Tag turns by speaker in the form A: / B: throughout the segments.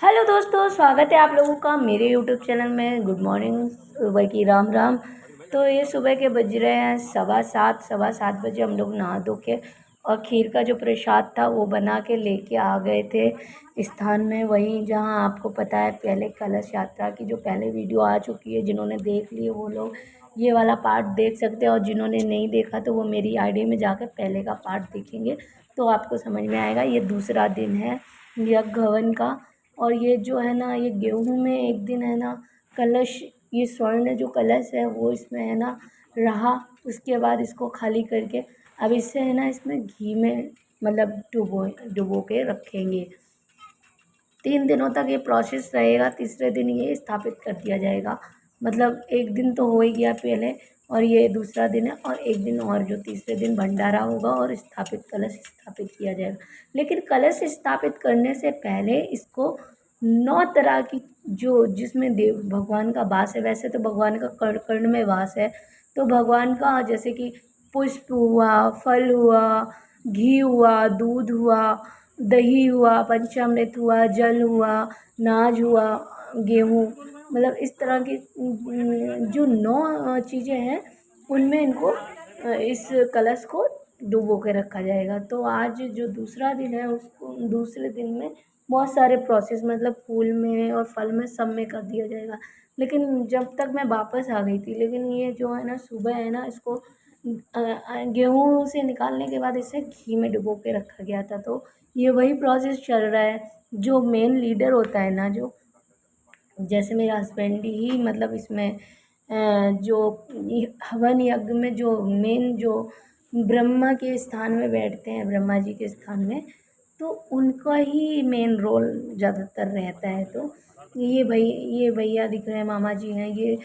A: Hello दोस्तों, स्वागत है आप लोगों का मेरे यूट्यूब चैनल में। गुड मॉर्निंग, सुबह की राम राम। तो ये सुबह के बज रहे हैं 7:15 बजे। हम लोग नहा धो के और खीर का जो प्रसाद था वो बना के लेके आ गए थे स्थान में, वहीं जहां आपको पता है पहले कलश यात्रा की जो पहले वीडियो आ चुकी है। जिन्होंने देख ली वो लोग ये वाला पार्ट देख सकते हैं, और जिन्होंने नहीं देखा तो वो मेरी आईडी में जाकर पहले का पार्ट देखेंगे तो आपको समझ में आएगा। ये दूसरा दिन है यज्ञ हवन का। और ये जो है ना, ये गेहूं में एक दिन है ना कलश, ये स्वर्ण जो कलश है वो इसमें है ना रहा। उसके बाद इसको खाली करके अब इससे है ना इसमें घी में मतलब डुबो डुबो के रखेंगे। 3 दिनों तक ये प्रोसेस रहेगा। तीसरे दिन ये स्थापित कर दिया जाएगा। मतलब एक दिन तो हो ही गया पहले, और ये दूसरा दिन है, और एक दिन और जो तीसरे दिन भंडारा होगा और कलश स्थापित किया जाएगा। लेकिन कलश स्थापित करने से पहले इसको 9 तरह की जो जिसमें देव भगवान का वास है, वैसे तो भगवान का कर्ण कर्ण में वास है, तो भगवान का जैसे कि पुष्प हुआ, फल हुआ, घी हुआ, दूध हुआ, दही हुआ, पंचामृत हुआ, जल हुआ, नाज हुआ, गेहूँ, मतलब इस तरह की जो 9 चीज़ें हैं उनमें इनको इस कलश को डुबो के रखा जाएगा। तो आज जो दूसरा दिन है उसको दूसरे दिन में बहुत सारे प्रोसेस मतलब फूल में और फल में सब में कर दिया जाएगा। लेकिन जब तक मैं वापस आ गई थी, लेकिन ये जो है ना सुबह है ना इसको गेहूँ से निकालने के बाद इसे घी में डुबो के रखा गया था। तो ये वही प्रोसेस चल रहा है। जो मेन लीडर होता है ना, जो जैसे मेरा हस्बैंड ही मतलब इसमें जो हवन यज्ञ में जो मेन जो ब्रह्मा के स्थान में बैठते हैं, ब्रह्मा जी के स्थान में, तो उनका ही मेन रोल ज़्यादातर रहता है। तो ये भैया दिख रहे हैं, मामा जी हैं, ये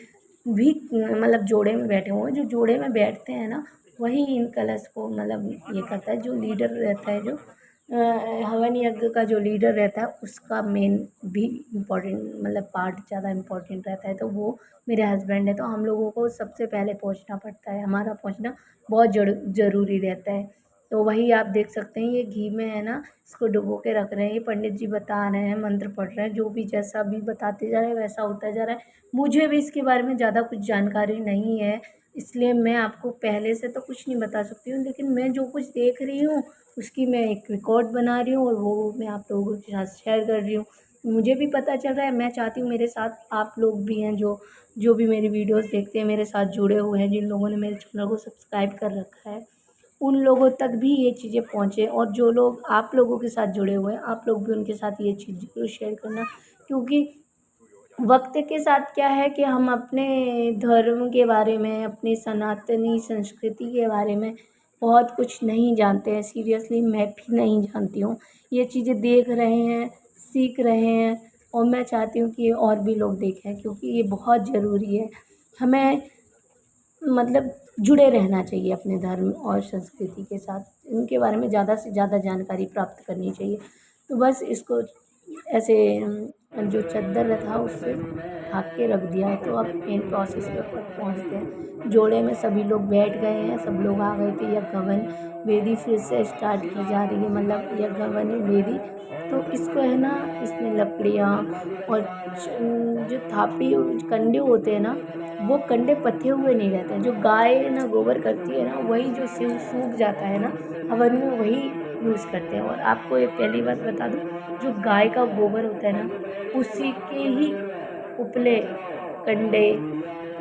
A: भी मतलब जोड़े में बैठे हुए हैं। जो जोड़े में बैठते हैं ना वही इन कलश को मतलब ये करता है। जो लीडर रहता है, जो हवन यज्ञ का जो लीडर रहता है उसका मेन भी इम्पोर्टेंट मतलब पार्ट ज़्यादा इम्पोर्टेंट रहता है। तो वो मेरे हस्बैंड है, तो हम लोगों को सबसे पहले पहुंचना पड़ता है। हमारा पहुंचना बहुत ज़रूरी रहता है। तो वही आप देख सकते हैं, ये घी में है ना इसको डुबो के रख रहे हैं। ये पंडित जी बता रहे हैं, मंत्र पढ़ रहे हैं, जो भी जैसा भी बताते जा रहे हैं वैसा होता जा रहा है। मुझे भी इसके बारे में ज़्यादा कुछ जानकारी नहीं है, इसलिए मैं आपको पहले से तो कुछ नहीं बता सकती हूँ। लेकिन मैं जो कुछ देख रही हूँ उसकी मैं एक रिकॉर्ड बना रही हूँ और वो मैं आप लोगों के साथ शेयर कर रही हूँ। मुझे भी पता चल रहा है, मैं चाहती हूँ मेरे साथ आप लोग भी हैं जो जो भी मेरी वीडियोस देखते हैं, मेरे साथ जुड़े हुए हैं, जिन लोगों ने मेरे चैनल को सब्सक्राइब कर रखा है, उन लोगों तक भी ये चीज़ें पहुँचे। और जो लोग आप लोगों के साथ जुड़े हुए हैं, आप लोग भी उनके साथ ये चीज़ ज़रूर शेयर करना। क्योंकि वक्त के साथ क्या है कि हम अपने धर्म के बारे में, अपनी सनातनी संस्कृति के बारे में बहुत कुछ नहीं जानते हैं। सीरियसली मैं भी नहीं जानती हूँ। ये चीज़ें देख रहे हैं, सीख रहे हैं, और मैं चाहती हूँ कि ये और भी लोग देखें, क्योंकि ये बहुत ज़रूरी है। हमें मतलब जुड़े रहना चाहिए अपने धर्म और संस्कृति के साथ। इनके बारे में ज़्यादा से ज़्यादा जानकारी प्राप्त करनी चाहिए। तो बस इसको ऐसे जो चद्दर था उससे ढक के रख दिया है। तो अब मेन प्रोसेस पे पहुँचते हैं। जोड़े में सभी लोग बैठ गए हैं, सब लोग आ गए थे। यज्ञ हवन वेदी फिर से स्टार्ट की जा रही है, मतलब यज्ञ हवन वेदी। तो इसको है ना इसमें लकड़ियाँ और जो थापी कंडे होते हैं ना, वो कंडे पथे हुए नहीं रहते हैं। जो गाय ना गोबर करती है ना, वही जो सूख जाता है ना हवन में, वही यूज़ करते हैं। और आपको ये पहली बात बता दूं, जो गाय का गोबर होता है ना उसी के ही उपले, कंडे,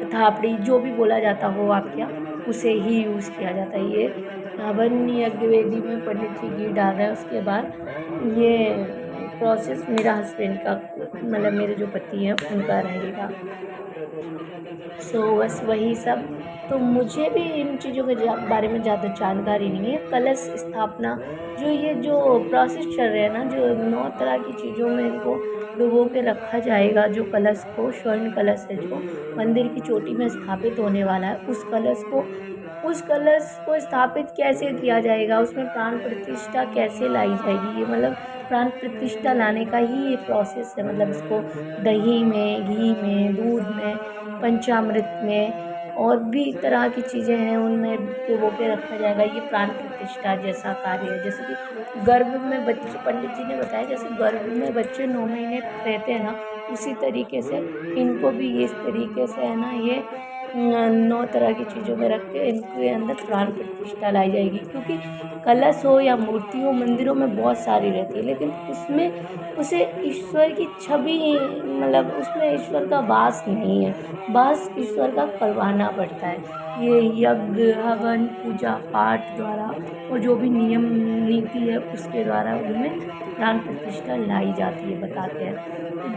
A: थापड़ी जो भी बोला जाता हो आपके यहाँ, उसे ही यूज़ किया जाता है। ये हवन यज्ञ वेदी में पंडित जी घी डाल रहे हैं। उसके बाद ये प्रोसेस मेरा हस्बैंड का मतलब मेरे जो पति हैं उनका रहेगा। सो बस वही सब। तो मुझे भी इन चीज़ों के बारे में ज़्यादा जानकारी नहीं है। कलश स्थापना जो ये जो प्रोसेस चल रहा है ना, जो 9 तरह की चीज़ों में इनको डुबो के रखा जाएगा। जो कलश को स्वर्ण कलश है जो मंदिर की चोटी में स्थापित होने वाला है, उस कलश को स्थापित कैसे किया जाएगा, उसमें प्राण प्रतिष्ठा कैसे लाई जाएगी, ये मतलब प्राण प्रतिष्ठा लाने का ही ये प्रोसेस है। मतलब इसको दही में, घी में, दूध में, पंचामृत में और भी तरह की चीज़ें हैं उनमें डुबो के रखा जाएगा। ये प्राण प्रतिष्ठा जैसा कार्य है। जैसे कि गर्भ में बच्चे, पंडित जी ने बताया जैसे गर्भ में बच्चे 9 महीने रहते हैं ना, उसी तरीके से इनको भी इस तरीके से है ना, ये 9 तरह की चीज़ों में रख के इनके अंदर प्राण प्रतिष्ठा लाई जाएगी। क्योंकि कलश हो या मूर्ति हो, मंदिरों में बहुत सारी रहती है, लेकिन उसमें उसे ईश्वर की छवि, मतलब उसमें ईश्वर का वास नहीं है। वास ईश्वर का करवाना पड़ता है। ये यज्ञ, हवन, पूजा पाठ द्वारा और जो भी नियम नीति है उसके द्वारा उनमें प्राण प्रतिष्ठा लाई जाती है, बताते हैं।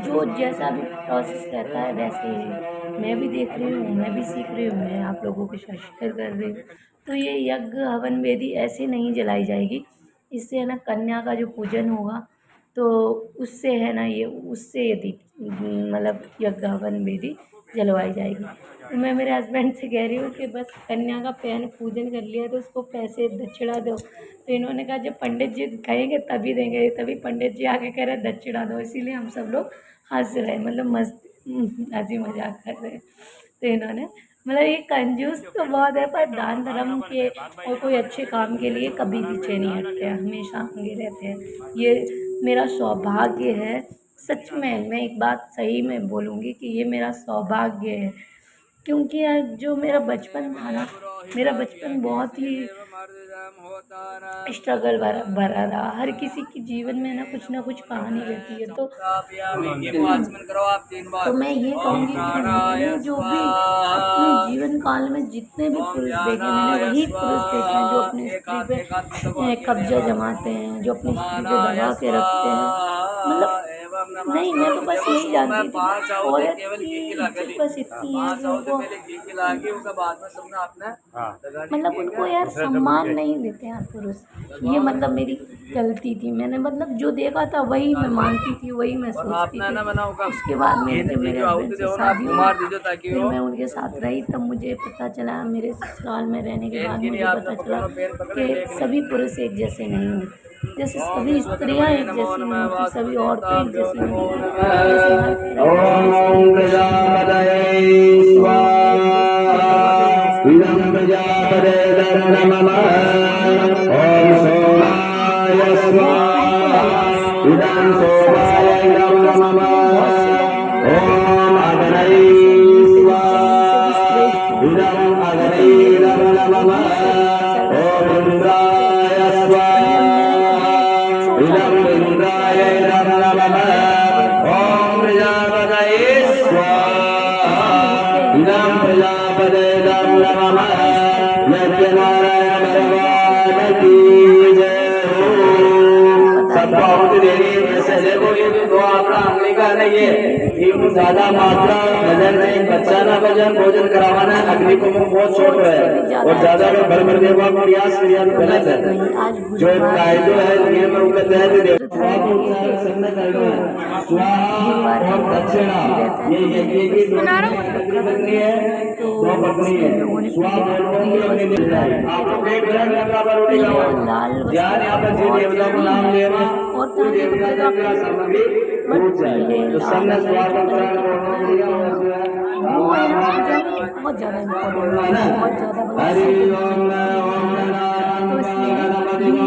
A: जो जैसा भी प्रोसेस रहता है वैसे ही मैं भी देख रही हूँ, मैं भी सीख रही हूँ, मैं आप लोगों के साथ शेयर कर रही हूँ। तो ये यज्ञ हवन वेदी ऐसे नहीं जलाई जाएगी। इससे है ना कन्या का जो पूजन होगा, तो उससे है ना ये उससे यदि मतलब यज्ञ हवन वेदी जलवाई जाएगी। तो मैं मेरे हस्बैंड से कह रही हूँ कि बस कन्या का पहले पूजन कर लिया तो उसको पैसे दक्षिणा दो। तो इन्होंने कहा जब पंडित जी कहेंगे तभी देंगे, तभी पंडित जी आके कह रहे दक्षिणा दो। इसीलिए हम सब लोग हंस रहे, मतलब मस्त हंसी मजाक कर रहे। तो इन्होंने मतलब ये कंजूस तो बहुत है, पर दान धर्म के और कोई अच्छे काम के लिए कभी पीछे नहीं हटते हैं, हमेशा आगे रहते हैं। ये मेरा सौभाग्य है। सच में मैं एक बात सही में बोलूँगी कि ये मेरा सौभाग्य है। क्योंकि यार जो मेरा बचपन था ना, मेरा बचपन बहुत ही स्ट्रगल भरा भरा रहा। हर किसी के जीवन में ना कुछ कहानी रहती है। तो मैं ये कहूँगी कि मैंने जो भी अपने जीवन काल में जितने भी पुरुष देखे, मैंने वही पुरुष देखे हैं जो अपनी स्त्री पे कब्जा जमाते हैं, जो अपनी स्त्री पे दबा के रखते हैं। मतलब नहीं, मैं तो बस यही जानती थी कि औरत की इज़्ज़त बस इतनी है कि उनको मतलब उनको यार सम्मान नहीं देते हैं पुरुष। ये मतलब मेरी गलती थी। मैंने मतलब जो देखा था वही मैं मानती थी, वही मैं सोचती थी। उसके बाद जब मेरे हस्बैंड से शादी हुई, फिर मैं उनके साथ रही, तब मुझे पता चला, मेरे ससुराल में रहने के बाद मुझे पता चला कि सभी पुरुष एक जैसे नहीं होते। जैसे सभी स्त्रियाँ एक जैसी नहीं होती, सभी औरतें एक जैसी नहीं होती। जैसे हर
B: ओम प्रजापतये स्वाहा इदं प्रजापते नमः ओम सोमाय स्वाहा इदं सोमाय नमः ओम अग्नये स्वाहा इदं अग्नये नमः ओम इंद्राय स्वाहा इदं इंद्राय नमः ओम प्रजापतये स्वाहा इदं प्रजापते नमः यज्ञनारायण भगवान की जय हो। सबको आहुति देनी है। वैसे देखो ये जो दो आपका अंगली का नहीं है, ये ज्यादा मात्रा भजन नहीं, बच्चा ना भजन भोजन करावाना है। अग्नि को मुख बहुत छोट है और ज्यादा लोग भर भर देवा प्रयास किया तो गलत है। जो कायदे है नियम है उनके तहत देवा स्वाहा और दक्षिणा ये यज्ञ की दो पत्नी है, दो पत्नी है। स्वाहा आप लोग पेट भरन गंगा पर उठी जाओ। ध्यान यहाँ पर जी देवता को नाम लेना और देवता देवता सामग्री टूट जाए। जो संग स्वाहा का प्राण
A: वो है ना बहुत ज़्यादा इम्पोर्टेंट है, बहुत ज़्यादा
B: हरि ओम ओम
A: तो इसलिए भी है।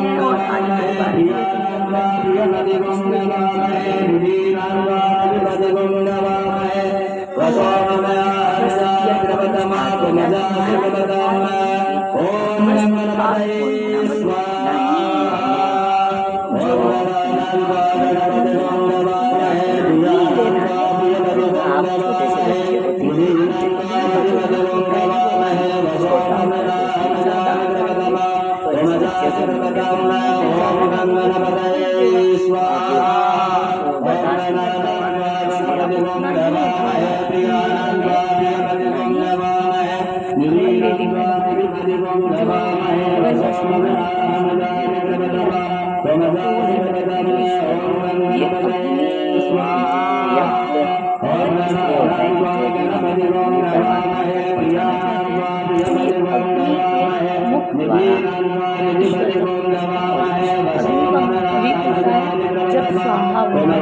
A: और जब स्वाहा बोला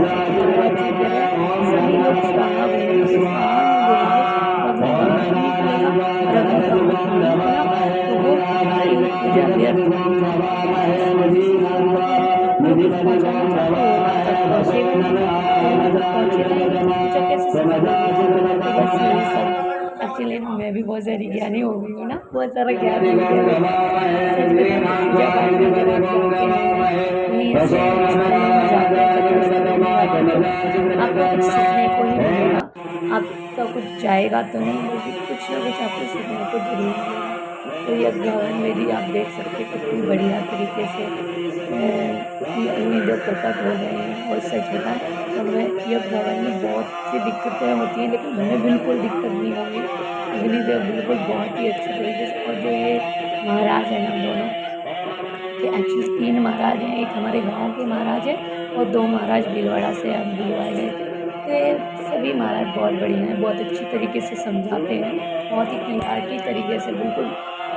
A: सभी लोग स्वाहा बोलेंगे, स्वाहा बोलेंगे, और अग्नि निकलेगा और व्यर्थ नहीं जाएगा। जो कुछ पहुँचाना चाहते हो वहाँ तक पहुँचेगा ही नहीं, और वहाँ तक पहुँचेगा ही नहीं तो पूजा कैसे सफल होगी। तो बस यही सब। एक्चुअली ना मैं भी बहुत सारी ज्ञानी हो गई हूँ ना, बहुत सारा ज्ञान मिल गया मुझे। सच बताऊँ तो पूजा पाठ में जब आप जाते हैं कहीं ऐसे स्थलों में जाते हैं, कथा स्थलों में जाते हैं, तो आपको कुछ सीखने को ही मिलेगा। आपका कुछ जाएगा तो नहीं, बल्कि कुछ ना कुछ आपको सीखने को ज़रूर मिलेगा। तो यज्ञ हवन विधि आप देख सकते हैं कितनी बढ़िया तरीके से ये अग्निदेव प्रकट हो गए हैं। और सच बताएं तो हमें यज्ञ हवन में बहुत सी दिक्कतें होती हैं, लेकिन हमें बिल्कुल दिक्कत नहीं होगी। अग्निदेव बिल्कुल बहुत ही अच्छे तरीके से, और जो ये महाराज हैं ना दोनों, कि एक्चुअली 3 महाराज हैं, एक हमारे गांव के महाराज हैं और 2 महाराज भीलवाड़ा से अब बुलवाए गए थे। तो ये सभी महाराज बहुत बढ़िया हैं, बहुत अच्छी तरीके से समझाते हैं, बहुत ही क्लियरिटी तरीके से, बिल्कुल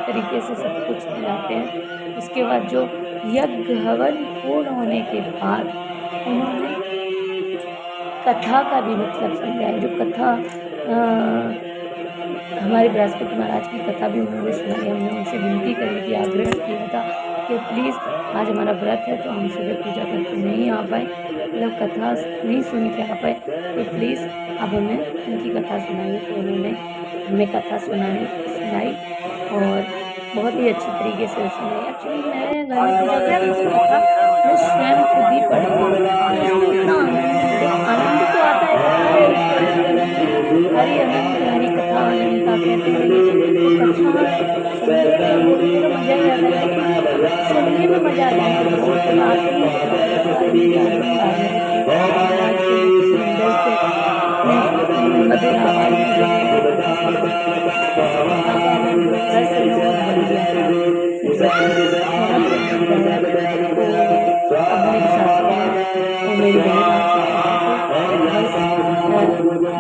A: तरीके से सब कुछ समझाते हैं। उसके बाद जो यज्ञ हवन पूर्ण होने के बाद उन्होंने कथा का भी मतलब समझाया। जो कथा हमारे बृहस्पति महाराज की कथा भी उन्होंने सुनाई। हमने उनसे विनती करी थी, आग्रह किया था कि प्लीज़ आज हमारा व्रत है तो हम सुबह पूजा करके नहीं आ पाए, मतलब कथा नहीं सुन के आ पाए, तो प्लीज़ आप हमें उनकी कथा सुनाइए। तो उन्होंने हमें कथा सुनाई और बहुत ही अच्छी तरीके से सुनाई। एक्चुअली मैं घर में पूजा करती हूँ तो कथा मैं स्वयं खुद ही पढ़ती हूँ, तो उसमें इतना आनंद तो आता है। कथा है ईश्वर की, अनंत हरि अनंत हरि कथा अनंता कहते हैं ना, ये तो कथा सुनने में बोलने में तो मज़ा ही आता है, लेकिन जो सुनने में मज़ा आता है ना वो तब आती है जब आप लगता है मुझे आनंद आ गया। महाराज के मुखमंडल से इतने मधुर आवाज़ में जो है वो कथा सुनाई, उस कथा का ना जो रस है ना बहुत बढ़िया था। सच बताऊँ बहुत ही आनंद आया। तो अब मेरी सासू माँ और मेरी बहन आ चुकी थी, तो बस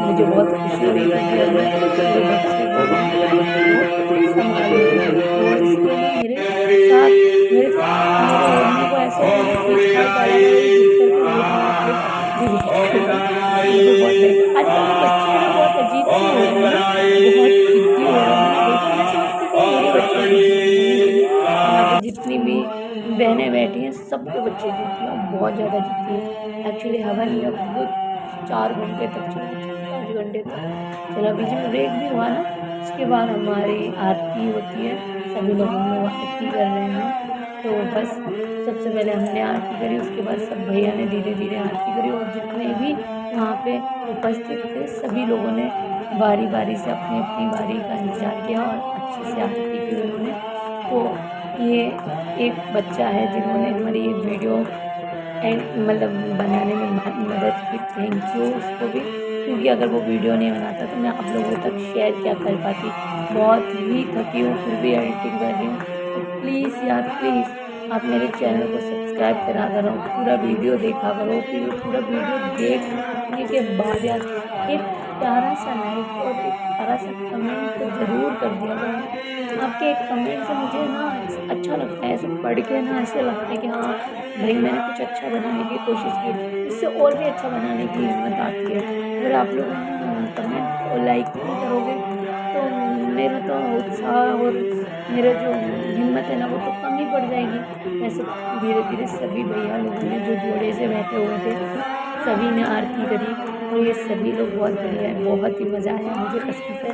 A: मुझे बहुत खुशी हुई, क्योंकि अब मैं मेरे बच्चे को ना वो संभाल लूँगी। और इसके ना मेरे साथ मेरे मेरे ओढ़ने को ऐसे मैंने खींच-खाच डाला ना, वही जिद करके वो तो मैं आपको डिलीट कर दी। बिल्कुल बहुत बेकार। आजकल के बच्चे हैं ना बहुत अजीब-से हो रहे हैं ना, बहुत ज़िद्दी हो रहे हैं। मैंने देखा, मैं सोचती थी मेरे बच्चे ज़िद्दी नहीं है, लेकिन यहाँ पे जितनी भी बहनें बैठी हैं सबके बच्चे ज़िद्दी हैं और बहुत ज़्यादा ज़िद्दी हैं। एक्चुअली हवन यज्ञ 4 घंटे तक चला, 4-5 घंटे तक चला। बीच में ब्रेक भी हुआ ना, उसके बाद हमारी आरती होती है, सभी लोग हम लोग आरती कर रहे हैं। तो बस सबसे पहले हमने आरती करी, उसके बाद सब भैया ने धीरे-धीरे आरती करी, और जितने भी वहाँ पे उपस्थित थे सभी लोगों ने बारी-बारी से अपनी-अपनी बारी का इंतज़ार किया और अच्छे से आरती की उन्होंने। तो ये एक बच्चा है जिन्होंने हमारी ये वीडियो मतलब बनाने में मदद की, थैंक यू उसको भी, क्योंकि अगर वो वीडियो नहीं बनाता तो मैं आप लोगों तक शेयर क्या कर पाती। बहुत ही थकी हूँ फिर भी एडिटिंग कर रही हूँ, तो प्लीज़ यार प्लीज़ आप मेरे चैनल को सब्सक्राइब करा करो, पूरा वीडियो देखा करो, फिर पूरा वीडियो देखने के बाद यार एक प्यारा सा लाइक और एक प्यारा सा कमेंट तो ज़रूर कर दिया करो। आपके एक कमेंट से मुझे ना अच्छा लगता है, ऐसे पढ़ के ना ऐसे लगता है कि हाँ भाई मैंने कुछ अच्छा बनाने की कोशिश की, इससे और भी अच्छा बनाने की हिम्मत आती है। अगर आप लोग है ना कमेंट और लाइक नहीं करोगे तो मेरा तो उत्साह और मेरा जो हिम्मत है ना वो तो कम ही पड़ जाएगी। ऐसे धीरे-धीरे सभी भैया लोगों ने जो जोड़े से बैठे हुए थे सभी ने आरती करी, और ये सभी लोग बहुत बढ़िया है, बहुत ही मज़ा आया मुझे कसम से।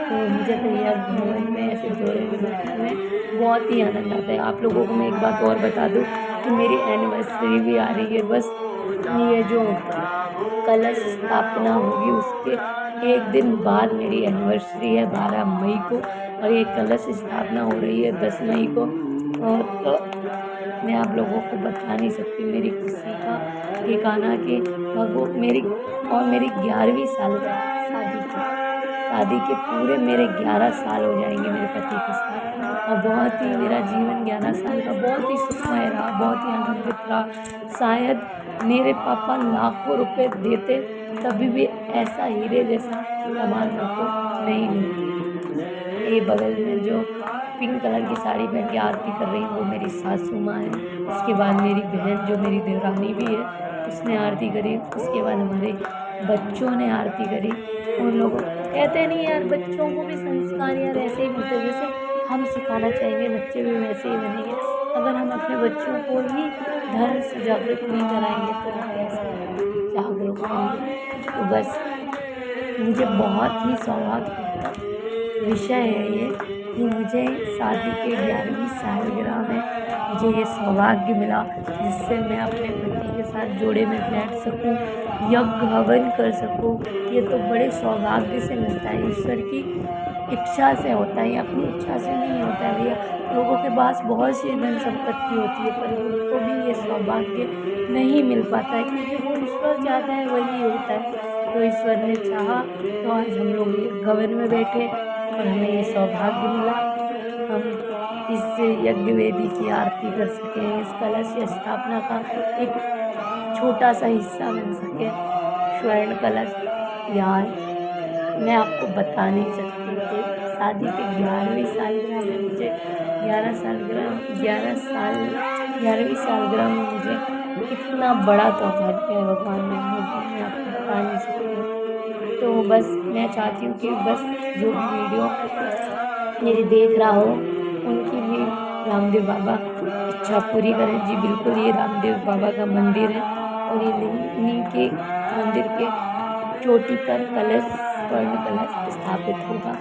A: तो मुझे तो यह भवन में ऐसे जोड़े में बैठने में बहुत ही आनंद आता है। आप लोगों को मैं एक बात और बता दूँ कि मेरी एनिवर्सरी भी आ रही है। बस ये जो कलश स्थापना होगी उसके एक दिन बाद मेरी एनिवर्सरी है 12 मई को, और ये कलश स्थापना हो रही है 10 मई को। और तो मैं आप लोगों को बता नहीं सकती मेरी खुशी का ठिकाना कि मेरी 11वीं सालगिरह शादी के पूरे मेरे 11 साल हो जाएंगे मेरे पति के साथ, और बहुत ही मेरा जीवन 11 साल का बहुत ही सुखमय रहा, बहुत ही आनंदित रहा। शायद मेरे पापा लाखों रुपए देते तभी भी ऐसा हीरे जैसा सामान मेरे को नहीं मिलता। ये बगल में जो पिंक कलर की साड़ी पहन के आरती कर रही हूँ वो मेरी सासू माँ है। उसके बाद मेरी बहन जो मेरी देवरानी भी है उसने आरती करी। उसके बाद हमारे बच्चों ने आरती करी। उन लोगों कहते नहीं यार बच्चों को भी संस्कार यार ऐसे ही मिलते, जैसे हम सिखाना चाहेंगे बच्चे भी वैसे ही बनेंगे। अगर हम अपने बच्चों को ही धर्म से जागरूक नहीं कराएंगे तो वो कैसे जागरूक होंगे। तो बस मुझे बहुत ही सौभाग्य का विषय है ये कि मुझे शादी के 11वीं सालगिरह में मुझे ये सौभाग्य मिला जिससे मैं अपने पति के साथ जोड़े में बैठ सकूं, यज्ञ हवन कर सकूं। ये तो बड़े सौभाग्य से मिलता है, ईश्वर की इच्छा से होता है, अपनी इच्छा से नहीं होता है भैया। लोगों के पास बहुत सी धन संपत्ति होती है पर उनको भी ये सौभाग्य नहीं मिल पाता है क्योंकि वो ईश्वर चाहता है वही होता है। तो ईश्वर ने चाहा तो आज हम लोग ये गगन में बैठे और हमें ये सौभाग्य मिला कि हम इस यज्ञ वेदी की आरती कर सकें, इस कलश की स्थापना का एक छोटा सा हिस्सा बन सके। स्वर्ण कलश यार मैं आपको बता नहीं सकती कि शादी के 11वीं सालगिरह में मुझे 11वीं सालगिरह में मुझे कितना बड़ा तोहफा दिया है भगवान ने, मैं आपको बता नहीं सकती। तो बस मैं चाहती हूँ कि बस जो भी वीडियो मेरी देख रहा हो उनकी भी रामदेव बाबा इच्छा पूरी करें। जी बिल्कुल, ये रामदेव बाबा का मंदिर है और ये इन्हीं के मंदिर के चोटी पर कलश स्वर्ण कलश स्थापित होगा।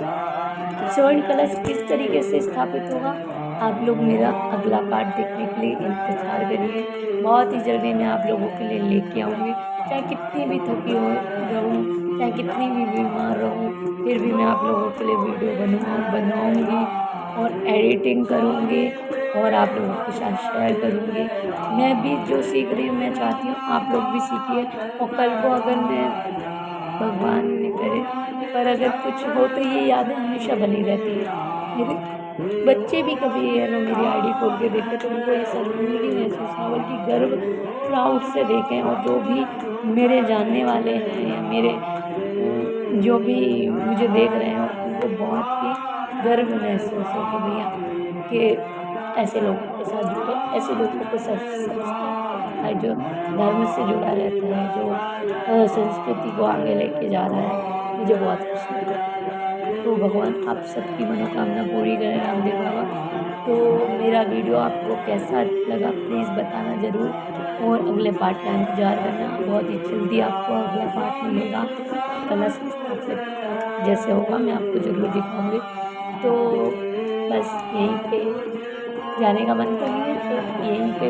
A: स्वर्ण कलश किस तरीके से स्थापित होगा आप लोग मेरा अगला पार्ट देखने के लिए इंतजार करिए। बहुत ही जल्दी मैं आप लोगों के लिए लेके आऊँगी। चाहे कितनी भी थकी हो रहूँ, चाहे कितनी भी बीमार रहूँ, फिर भी मैं आप लोगों के लिए वीडियो बनाऊँगी और एडिटिंग करूँगी और आप लोगों के साथ शेयर करूँगी। मैं भी जो सीख रही हूँ मैं चाहती हूँ आप लोग भी सीखिए। और कल को अगर मैं भगवान ने करे पर अगर कुछ हो तो ये यादें हमेशा बनी रहती है। मेरे बच्चे भी कभी ये ना मेरी आईडी खोल के देखें तो उनको ये शर्मिंदगी महसूस ना बल्कि गर्व प्राउड से देखें। और जो भी मेरे जानने वाले हैं या मेरे जो भी मुझे देख रहे हैं उनको बहुत ही गर्व महसूस हो कि भैया कि ऐसे लोगों के साथ जुड़े, ऐसे लोगों को है जो धर्म से जुड़ा रहता है, जो संस्कृति को आगे लेके जा रहा है। मुझे बहुत खुशी है। तो भगवान आप सबकी मनोकामना पूरी करें रामदेव बाबा। तो मेरा वीडियो आपको कैसा लगा प्लीज़ बताना ज़रूर और अगले पार्ट का इंतज़ार करना। बहुत ही जल्दी आपको अगला पार्ट मिलेगा। कलश स्थापित जैसे होगा मैं आपको ज़रूर दिखाऊँगी। तो बस यहीं पे जाने का मन कर रही है तो यहीं पे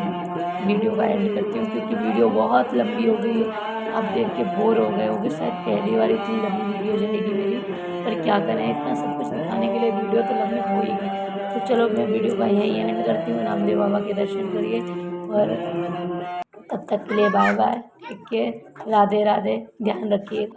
A: वीडियो का एंड करती हूँ क्योंकि वीडियो बहुत लंबी हो गई है। आप देख के बोर हो गए होगे, शायद पहली बार इतनी लंबी वीडियो जाएगी मेरी, पर क्या करें इतना सब कुछ दिखाने के लिए वीडियो तो लंबी हो ही गई। तो चलो मैं वीडियो का यहीं एंड करती हूँ। रामदेव बाबा के दर्शन करिए और तब तक के लिए bye bye, take care, Radhe Radhe, ध्यान रखिए।